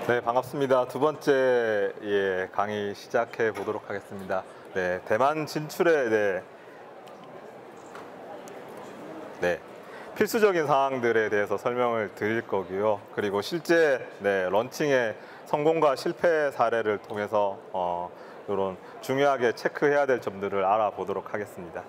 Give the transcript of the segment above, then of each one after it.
네, 반갑습니다. 두 번째 강의 시작해 보도록 하겠습니다. 네, 대만 진출에 필수적인 사항들에 대해서 설명을 드릴 거고요. 그리고 실제 런칭의 성공과 실패 사례를 통해서 이런 중요하게 체크해야 될 점들을 알아보도록 하겠습니다.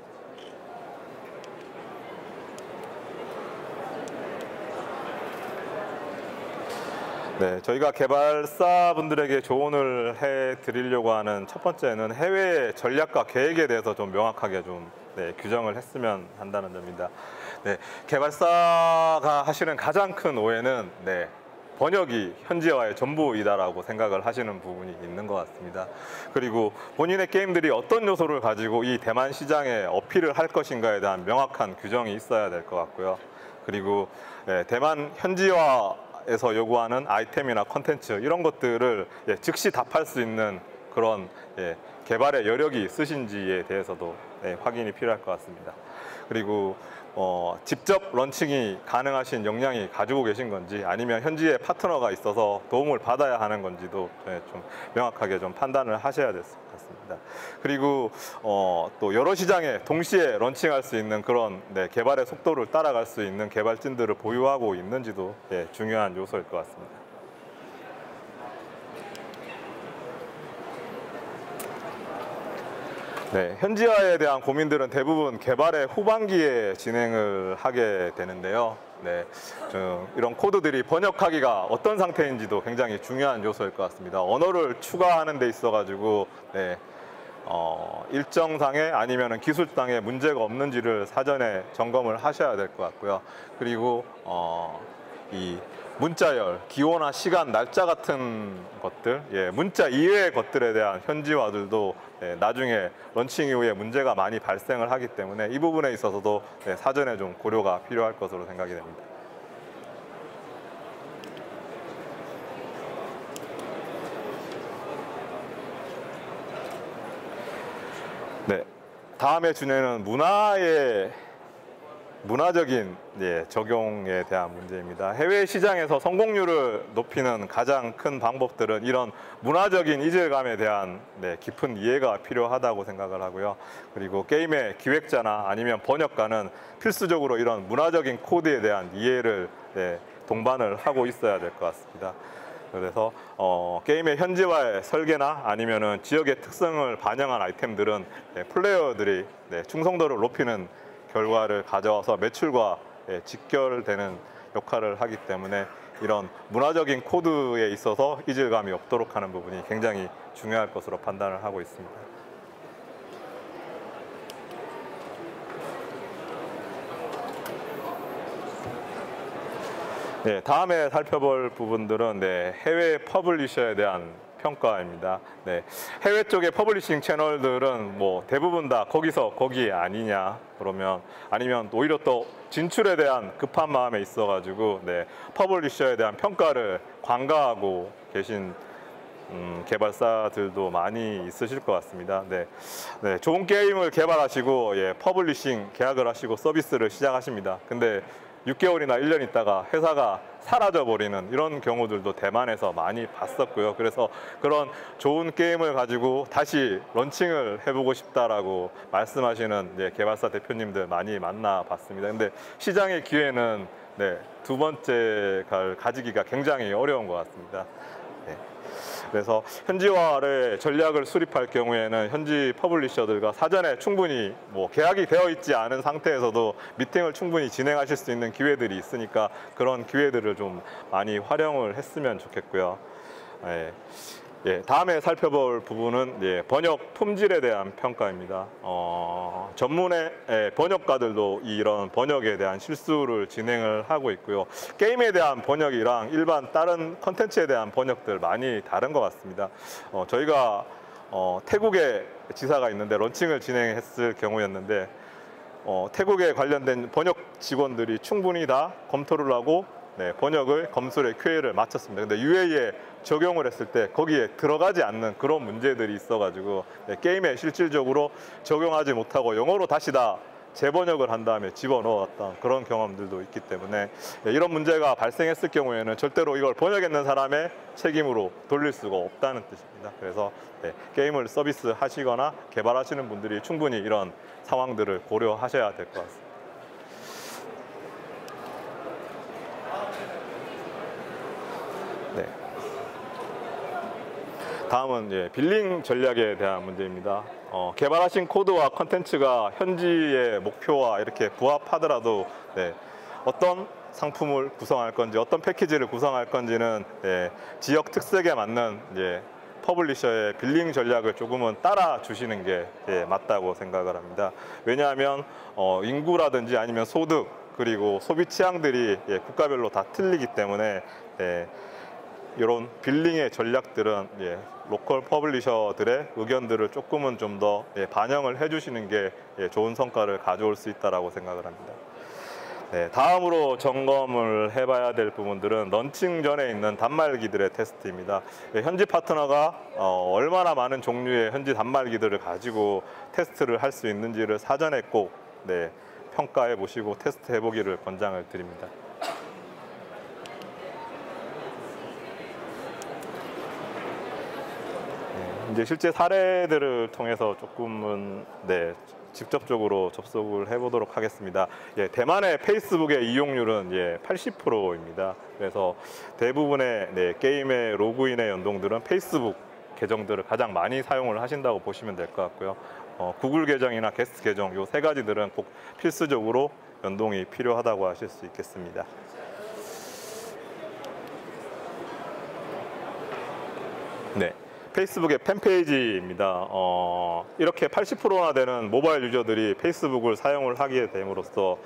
네, 저희가 개발사분들에게 조언을 해드리려고 하는 첫 번째는 해외 전략과 계획에 대해서 좀 명확하게 좀 규정을 했으면 한다는 점입니다. 네, 개발사가 하시는 가장 큰 오해는 번역이 현지화의 전부이다라고 생각을 하시는 부분이 있는 것 같습니다. 그리고 본인의 게임들이 어떤 요소를 가지고 이 대만 시장에 어필을 할 것인가에 대한 명확한 규정이 있어야 될 것 같고요. 그리고 대만 현지화에서 요구하는 아이템이나 컨텐츠 이런 것들을 즉시 답할 수 있는 그런 개발의 여력이 있으신지에 대해서도 확인이 필요할 것 같습니다. 그리고 직접 런칭이 가능하신 역량이 가지고 계신 건지 아니면 현지에 파트너가 있어서 도움을 받아야 하는 건지도 좀 명확하게 좀 판단을 하셔야 될 것 같습니다. 그리고 또 여러 시장에 동시에 런칭할 수 있는 그런 개발의 속도를 따라갈 수 있는 개발진들을 보유하고 있는지도 중요한 요소일 것 같습니다. 네, 현지화에 대한 고민들은 대부분 개발의 후반기에 진행을 하게 되는데요. 이런 코드들이 번역하기가 어떤 상태인지도 굉장히 중요한 요소일 것 같습니다. 언어를 추가하는 데 있어가지고 일정상의 아니면 기술상의 문제가 없는지를 사전에 점검을 하셔야 될 것 같고요. 그리고 이 문자열, 기호나 시간, 날짜 같은 것들, 문자 이외의 것들에 대한 현지화들도 나중에 런칭 이후에 문제가 많이 발생을 하기 때문에 이 부분에 있어서도 사전에 좀 고려가 필요할 것으로 생각이 됩니다. 네, 다음의 주제는 문화적인 적용에 대한 문제입니다. 해외 시장에서 성공률을 높이는 가장 큰 방법들은 이런 문화적인 이질감에 대한 깊은 이해가 필요하다고 생각을 하고요. 그리고 게임의 기획자나 아니면 번역가는 필수적으로 이런 문화적인 코드에 대한 이해를 동반을 하고 있어야 될 것 같습니다. 그래서 게임의 현지화의 설계나 아니면은 지역의 특성을 반영한 아이템들은 플레이어들이 충성도를 높이는 결과를 가져와서 매출과 직결되는 역할을 하기 때문에 이런 문화적인 코드에 있어서 이질감이 없도록 하는 부분이 굉장히 중요할 것으로 판단을 하고 있습니다. 다음에 살펴볼 부분들은 해외 퍼블리셔에 대한 평가입니다. 해외 쪽의 퍼블리싱 채널들은 뭐 대부분 다 거기서 거기 아니냐 그러면 아니면 오히려 또 진출에 대한 급한 마음에 있어가지고 퍼블리셔에 대한 평가를 관가하고 계신 개발사들도 많이 있으실 것 같습니다. 좋은 게임을 개발하시고 퍼블리싱 계약을 하시고 서비스를 시작하십니다. 근데 6개월이나 1년 있다가 회사가 사라져버리는 이런 경우들도 대만에서 많이 봤었고요. 그래서 그런 좋은 게임을 가지고 다시 런칭을 해보고 싶다라고 말씀하시는 개발사 대표님들 많이 만나봤습니다. 근데 시장의 기회는 두 번째를 가지기가 굉장히 어려운 것 같습니다. 그래서 현지화를 전략을 수립할 경우에는 현지 퍼블리셔들과 사전에 충분히 계약이 되어 있지 않은 상태에서도 미팅을 충분히 진행하실 수 있는 기회들이 있으니까 그런 기회들을 좀 많이 활용을 했으면 좋겠고요. 다음에 살펴볼 부분은 번역 품질에 대한 평가입니다. 전문의 번역가들도 이런 번역에 대한 실수를 진행을 하고 있고요. 게임에 대한 번역이랑 일반 다른 컨텐츠에 대한 번역들 많이 다른 것 같습니다. 저희가 태국에 지사가 있는데 런칭을 진행했을 경우였는데 태국에 관련된 번역 직원들이 충분히 다 검토를 하고 번역을 검술의 QA를 마쳤습니다. 근데 UA에 적용을 했을 때 거기에 들어가지 않는 그런 문제들이 있어가지고 게임에 실질적으로 적용하지 못하고 영어로 다시 다 재번역을 한 다음에 집어넣었던 그런 경험들도 있기 때문에 이런 문제가 발생했을 경우에는 절대로 이걸 번역했는 사람의 책임으로 돌릴 수가 없다는 뜻입니다. 그래서 게임을 서비스 하시거나 개발하시는 분들이 충분히 이런 상황들을 고려하셔야 될 것 같습니다. 네. 다음은 빌링 전략에 대한 문제입니다. 개발하신 코드와 컨텐츠가 현지의 목표와 이렇게 부합하더라도 어떤 상품을 구성할 건지 어떤 패키지를 구성할 건지는 지역 특색에 맞는 퍼블리셔의 빌링 전략을 조금은 따라 주시는 게 맞다고 생각을 합니다. 왜냐하면 인구라든지 아니면 소득 그리고 소비 취향들이 국가별로 다 틀리기 때문에 이런 빌링의 전략들은 로컬 퍼블리셔들의 의견들을 조금은 좀 더 반영을 해주시는 게 좋은 성과를 가져올 수 있다고 생각을 합니다. 다음으로 점검을 해봐야 될 부분들은 런칭 전에 있는 단말기들의 테스트입니다. 현지 파트너가 얼마나 많은 종류의 현지 단말기들을 가지고 테스트를 할 수 있는지를 사전에 꼭 평가해 보시고 테스트 해보기를 권장을 드립니다. 이제 실제 사례들을 통해서 조금은 직접적으로 접속을 해보도록 하겠습니다. 대만의 페이스북의 이용률은 80%입니다. 그래서 대부분의 게임의 로그인의 연동들은 페이스북 계정들을 가장 많이 사용을 하신다고 보시면 될 것 같고요. 구글 계정이나 게스트 계정 이 세 가지들은 꼭 필수적으로 연동이 필요하다고 하실 수 있겠습니다. 페이스북의 팬페이지입니다. 이렇게 80%나 되는 모바일 유저들이 페이스북을 사용을 하게 됨으로써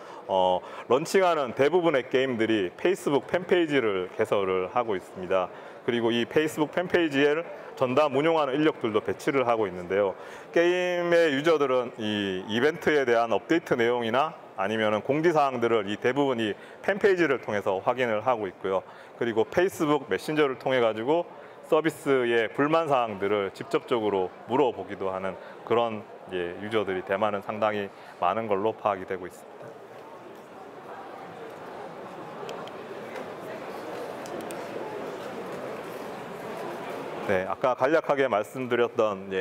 런칭하는 대부분의 게임들이 페이스북 팬페이지를 개설을 하고 있습니다. 그리고 이 페이스북 팬페이지에 전담 운용하는 인력들도 배치를 하고 있는데요. 게임의 유저들은 이 이벤트에 대한 업데이트 내용이나 아니면 공지사항들을 대부분 이 팬페이지를 통해서 확인을 하고 있고요. 그리고 페이스북 메신저를 통해 가지고 서비스의 불만 사항들을 직접적으로 물어보기도 하는 그런 유저들이 대만은 상당히 많은 걸로 파악이 되고 있습니다. 아까 간략하게 말씀드렸던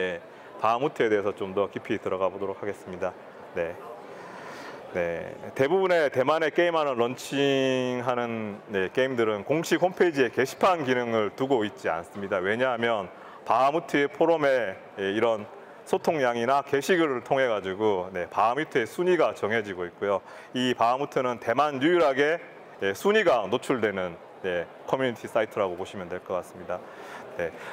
바하무트에 대해서 좀 더 깊이 들어가 보도록 하겠습니다. 대부분의 대만의 게임하는 런칭하는 게임들은 공식 홈페이지에 게시판 기능을 두고 있지 않습니다. 왜냐하면 바하무트의 포럼에 이런 소통량이나 게시글을 통해 가지고 바하무트의 순위가 정해지고 있고요. 이 바하무트는 대만 유일하게 순위가 노출되는 커뮤니티 사이트라고 보시면 될 것 같습니다.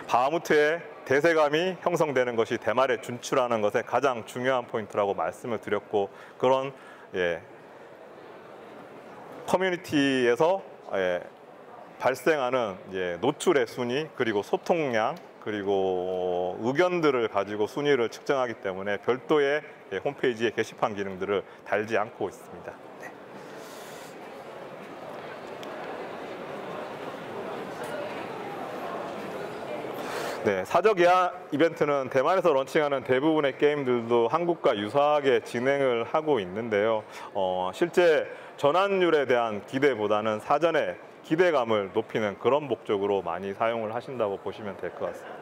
바하무트의 대세감이 형성되는 것이 대만에 진출하는 것의 가장 중요한 포인트라고 말씀을 드렸고, 그런 커뮤니티에서 발생하는 노출의 순위 그리고 소통량 그리고 의견들을 가지고 순위를 측정하기 때문에 별도의 홈페이지의 게시판 기능들을 달지 않고 있습니다. 사적 예약 이벤트는 대만에서 런칭하는 대부분의 게임들도 한국과 유사하게 진행을 하고 있는데요. 실제 전환율에 대한 기대보다는 사전에 기대감을 높이는 그런 목적으로 많이 사용을 하신다고 보시면 될 것 같습니다.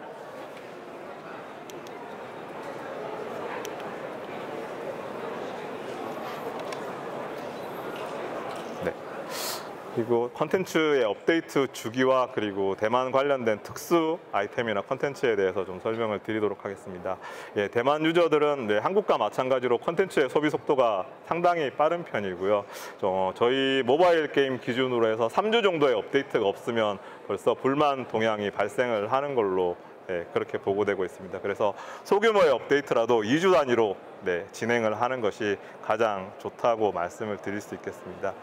그리고 컨텐츠의 업데이트 주기와 그리고 대만 관련된 특수 아이템이나 컨텐츠에 대해서 좀 설명을 드리도록 하겠습니다. 대만 유저들은 한국과 마찬가지로 컨텐츠의 소비 속도가 상당히 빠른 편이고요. 저희 모바일 게임 기준으로 해서 3주 정도의 업데이트가 없으면 벌써 불만 동향이 발생을 하는 걸로 그렇게 보고되고 있습니다. 그래서 소규모의 업데이트라도 2주 단위로 진행을 하는 것이 가장 좋다고 말씀을 드릴 수 있겠습니다.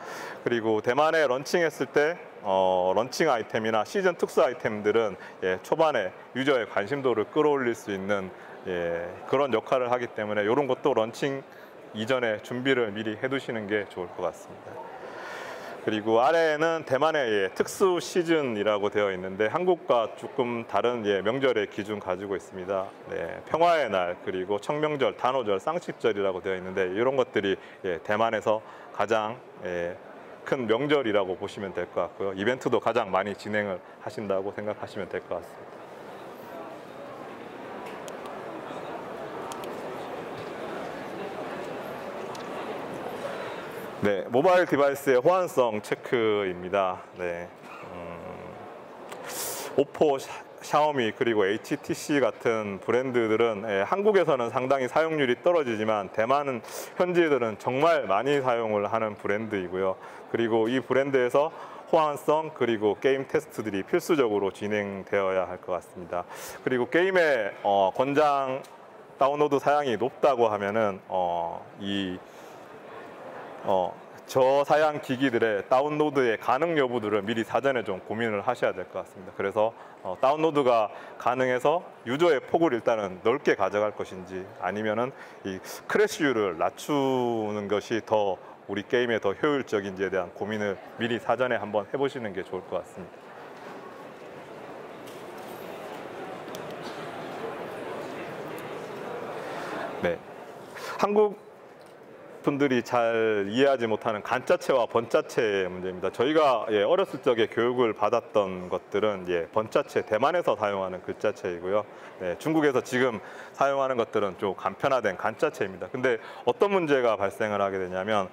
그리고 대만에 런칭했을 때 런칭 아이템이나 시즌 특수 아이템들은 초반에 유저의 관심도를 끌어올릴 수 있는 그런 역할을 하기 때문에 이런 것도 런칭 이전에 준비를 미리 해두시는 게 좋을 것 같습니다. 그리고 아래에는 대만의 특수 시즌이라고 되어 있는데 한국과 조금 다른 명절의 기준 가지고 있습니다. 네, 평화의 날, 그리고 청명절, 단오절, 쌍십절이라고 되어 있는데 이런 것들이 대만에서 가장 큰 명절이라고 보시면 될 것 같고요. 이벤트도 가장 많이 진행을 하신다고 생각하시면 될 것 같습니다. 네, 모바일 디바이스의 호환성 체크입니다. 네, 오포, 샤오미 그리고 HTC 같은 브랜드들은 한국에서는 상당히 사용률이 떨어지지만 대만은 현지인들은 정말 많이 사용을 하는 브랜드이고요. 그리고 이 브랜드에서 호환성 그리고 게임 테스트들이 필수적으로 진행되어야 할 것 같습니다. 그리고 게임의 권장 다운로드 사양이 높다고 하면은 저사양 기기들의 다운로드의 가능 여부들을 미리 사전에 좀 고민을 하셔야 될 것 같습니다. 그래서 다운로드가 가능해서 유저의 폭을 일단은 넓게 가져갈 것인지 아니면은 이 크래시율을 낮추는 것이 더 우리 게임에 더 효율적인지에 대한 고민을 미리 사전에 한번 해보시는 게 좋을 것 같습니다. 네, 한국 분들이 잘 이해하지 못하는 간짜체와 번짜체의 문제입니다. 저희가 어렸을 적에 교육을 받았던 것들은 번짜체, 대만에서 사용하는 글자체이고요. 네, 중국에서 지금 사용하는 것들은 좀 간편화된 간짜체입니다. 근데 어떤 문제가 발생을 하게 되냐면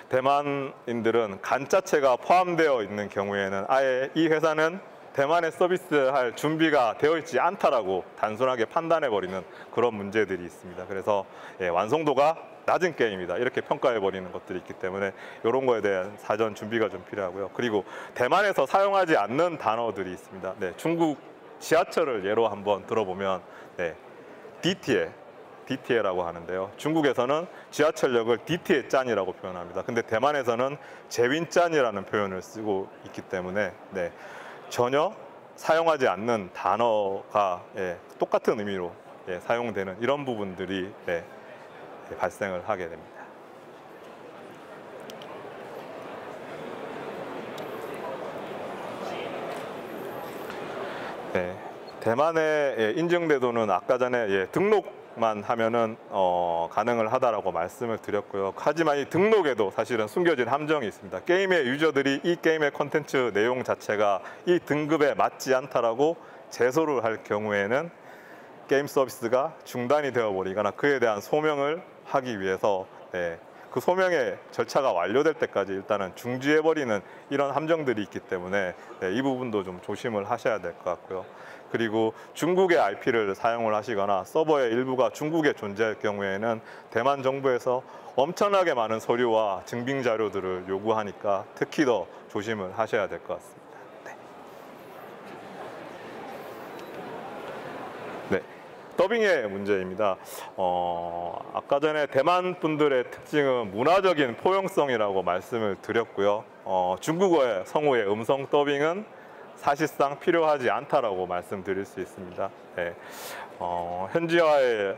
대만인들은 간짜체가 포함되어 있는 경우에는 아예 이 회사는 대만에 서비스할 준비가 되어 있지 않다라고 단순하게 판단해버리는 그런 문제들이 있습니다. 그래서 완성도가 낮은 게임이다 이렇게 평가해버리는 것들이 있기 때문에 이런 거에 대한 사전 준비가 좀 필요하고요. 그리고 대만에서 사용하지 않는 단어들이 있습니다. 네, 중국 지하철을 예로 한번 들어보면 DTA라고 하는데요. 중국에서는 지하철역을 DTA짠이라고 표현합니다. 근데 대만에서는 제윈짠이라는 표현을 쓰고 있기 때문에 전혀 사용하지 않는 단어가 똑같은 의미로 사용되는 이런 부분들이 발생을 하게 됩니다. 네, 대만의 인증제도는 아까 전에 등록만 하면은 가능을 하다라고 말씀을 드렸고요. 하지만 이 등록에도 사실은 숨겨진 함정이 있습니다. 게임의 유저들이 이 게임의 콘텐츠 내용 자체가 이 등급에 맞지 않다라고 제소를 할 경우에는 게임 서비스가 중단이 되어버리거나 그에 대한 소명을 하기 위해서 그 소명의 절차가 완료될 때까지 일단은 중지해버리는 이런 함정들이 있기 때문에 이 부분도 좀 조심을 하셔야 될 것 같고요. 그리고 중국의 IP를 사용을 하시거나 서버의 일부가 중국에 존재할 경우에는 대만 정부에서 엄청나게 많은 서류와 증빙 자료들을 요구하니까 특히 더 조심을 하셔야 될 것 같습니다. 네. 더빙의 문제입니다. 아까 전에 대만 분들의 특징은 문화적인 포용성이라고 말씀을 드렸고요. 중국어의 성우의 음성 더빙은 사실상 필요하지 않다라고 말씀드릴 수 있습니다. 네. 현지화에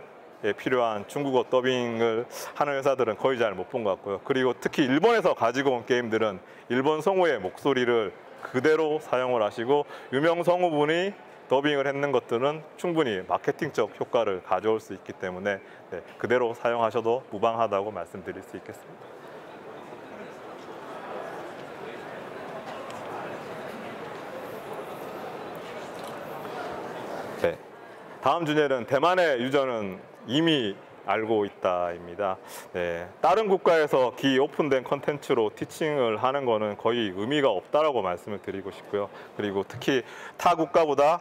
필요한 중국어 더빙을 하는 회사들은 거의 잘 못 본 것 같고요. 그리고 특히 일본에서 가지고 온 게임들은 일본 성우의 목소리를 그대로 사용을 하시고 유명 성우분이 더빙을 했는 것들은 충분히 마케팅적 효과를 가져올 수 있기 때문에 그대로 사용하셔도 무방하다고 말씀드릴 수 있겠습니다. 네. 다음 주제는 대만의 유저는 이미 알고 있다입니다. 다른 국가에서 기 오픈된 컨텐츠로 티칭을 하는 거는 거의 의미가 없다라고 말씀을 드리고 싶고요. 그리고 특히 타 국가보다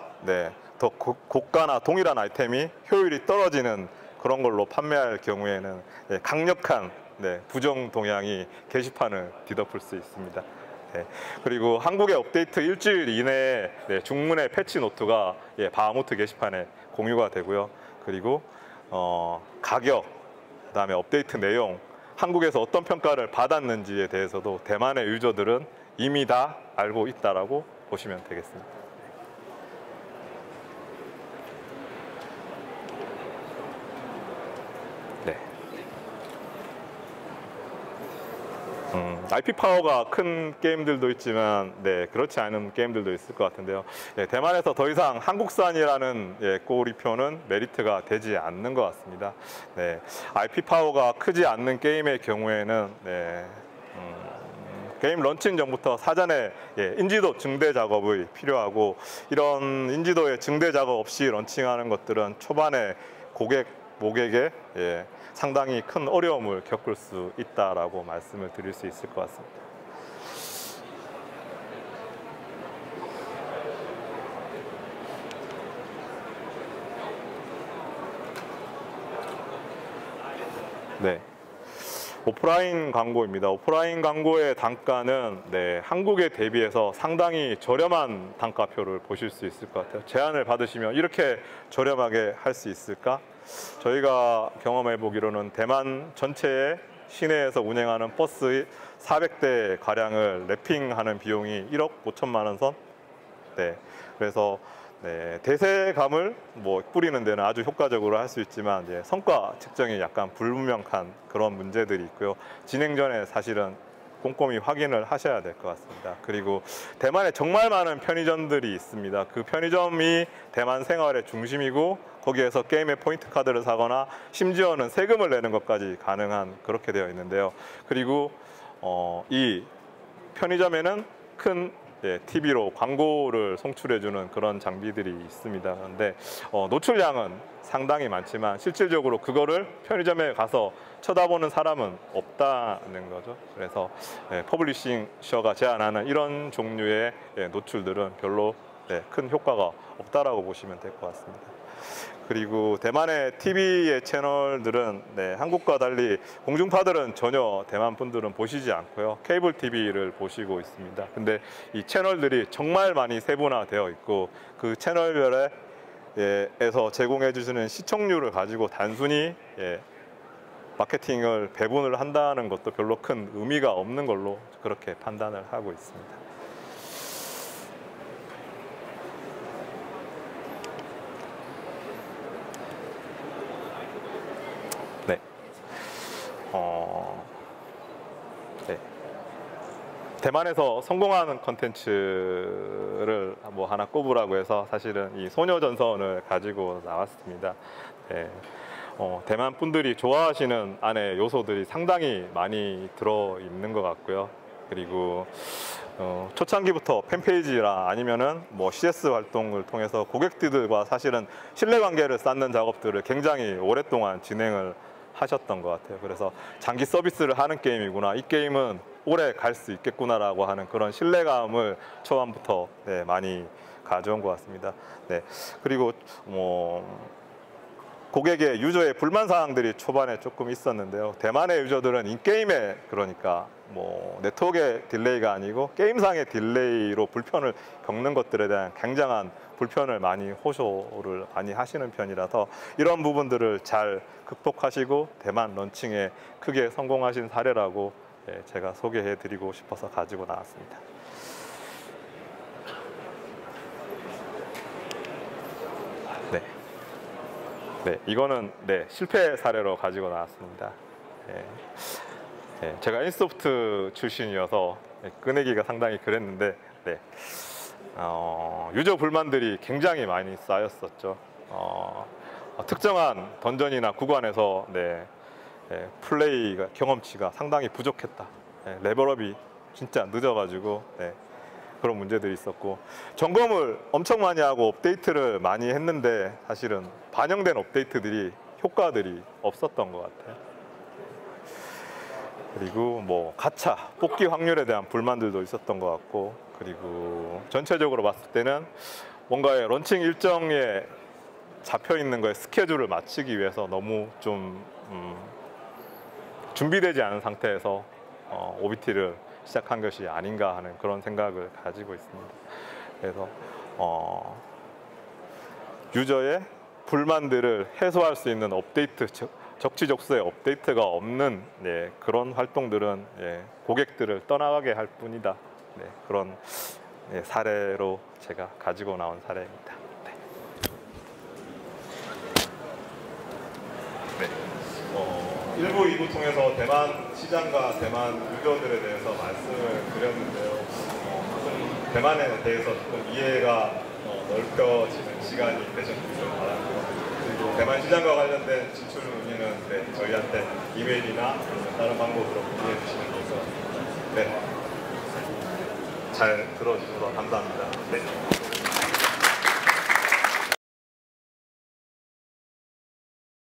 더 고가나 동일한 아이템이 효율이 떨어지는 그런 걸로 판매할 경우에는 강력한 부정 동향이 게시판을 뒤덮을 수 있습니다. 그리고 한국의 업데이트 일주일 이내에 중문의 패치 노트가 바하무트 게시판에 공유가 되고요. 그리고 가격, 그다음에 업데이트 내용, 한국에서 어떤 평가를 받았는지에 대해서도 대만의 유저들은 이미 다 알고 있다라고 보시면 되겠습니다. 네. IP 파워가 큰 게임들도 있지만 그렇지 않은 게임들도 있을 것 같은데요. 대만에서 더 이상 한국산이라는 꼬리표는 메리트가 되지 않는 것 같습니다. IP 파워가 크지 않는 게임의 경우에는 게임 런칭 전부터 사전에 인지도 증대 작업이 필요하고, 이런 인지도의 증대 작업 없이 런칭하는 것들은 초반에 고객에게 상당히 큰 어려움을 겪을 수 있다라고 말씀을 드릴 수 있을 것 같습니다. 네. 오프라인 광고입니다. 오프라인 광고의 단가는 한국에 대비해서 상당히 저렴한 단가표를 보실 수 있을 것 같아요. 제안을 받으시면 이렇게 저렴하게 할 수 있을까? 저희가 경험해 보기로는 대만 전체의 시내에서 운행하는 버스 400대 가량을 랩핑하는 비용이 1억 5천만 원 선. 그래서 대세감을 뿌리는 데는 아주 효과적으로 할 수 있지만 성과 측정이 약간 불분명한 그런 문제들이 있고요. 진행 전에 사실은 꼼꼼히 확인을 하셔야 될 것 같습니다. 그리고 대만에 정말 많은 편의점들이 있습니다. 그 편의점이 대만 생활의 중심이고, 거기에서 게임의 포인트 카드를 사거나 심지어는 세금을 내는 것까지 가능한, 그렇게 되어 있는데요. 그리고 이 편의점에는 큰 TV로 광고를 송출해주는 그런 장비들이 있습니다. 그런데 노출량은 상당히 많지만 실질적으로 그거를 편의점에 가서 쳐다보는 사람은 없다는 거죠. 그래서 퍼블리싱셔가 제안하는 이런 종류의 노출들은 별로 큰 효과가 없다라고 보시면 될 것 같습니다. 그리고 대만의 TV의 채널들은 한국과 달리 공중파들은 전혀 대만 분들은 보시지 않고요. 케이블 TV를 보시고 있습니다. 근데 이 채널들이 정말 많이 세분화되어 있고, 그 채널별에서 제공해 주시는 시청률을 가지고 단순히 마케팅을 배분을 한다는 것도 별로 큰 의미가 없는 걸로 그렇게 판단을 하고 있습니다. 대만에서 성공하는 컨텐츠를 하나 꼽으라고 해서 사실은 이 소녀전선을 가지고 나왔습니다. 대만 분들이 좋아하시는 안에 요소들이 상당히 많이 들어있는 것 같고요. 그리고 초창기부터 팬페이지나 아니면은 CS 활동을 통해서 고객들과 사실은 신뢰관계를 쌓는 작업들을 굉장히 오랫동안 진행을 하셨던 것 같아요. 그래서 장기 서비스를 하는 게임이구나, 이 게임은 오래 갈 수 있겠구나라고 하는 그런 신뢰감을 초반부터 많이 가져온 것 같습니다. 그리고 고객의 유저의 불만 사항들이 초반에 조금 있었는데요. 대만의 유저들은 인게임에, 그러니까 네트워크의 딜레이가 아니고 게임상의 딜레이로 불편을 겪는 것들에 대한 굉장한 불편을 많이 호소를 많이 하시는 편이라서, 이런 부분들을 잘 극복하시고 대만 런칭에 크게 성공하신 사례라고 제가 소개해 드리고 싶어서 가지고 나왔습니다. 이거는 실패 사례로 가지고 나왔습니다. 제가 인소프트 출신이어서 꺼내기가 상당히 그랬는데 유저 불만들이 굉장히 많이 쌓였었죠. 특정한 던전이나 구간에서 플레이가 경험치가 상당히 부족했다. 레벨업이 진짜 늦어가지고 그런 문제들이 있었고, 점검을 엄청 많이 하고 업데이트를 많이 했는데 사실은 반영된 업데이트들이 효과들이 없었던 것 같아요. 그리고 가차 뽑기 확률에 대한 불만들도 있었던 것 같고, 그리고 전체적으로 봤을 때는 뭔가의 런칭 일정에 잡혀 있는 거에 스케줄을 맞추기 위해서 너무 좀 준비되지 않은 상태에서 OBT를 시작한 것이 아닌가 하는 그런 생각을 가지고 있습니다. 그래서 유저의 불만들을 해소할 수 있는 업데이트, 적지적소의 업데이트가 없는 그런 활동들은 고객들을 떠나가게 할 뿐이다. 그런 사례로 제가 가지고 나온 사례입니다. 1부, 2부 통해서 대만 시장과 대만 유저들에 대해서 말씀을 드렸는데요. 좀 대만에 대해서 조금 이해가 넓혀지는 시간이 되셨기를 바랍니다. 그리고 대만 시장과 관련된 진출 문의는 네, 저희한테 이메일이나 다른 방법으로 문의해 주시면 될 것 같습니다. 네. 잘 들어주셔서 감사합니다. 네.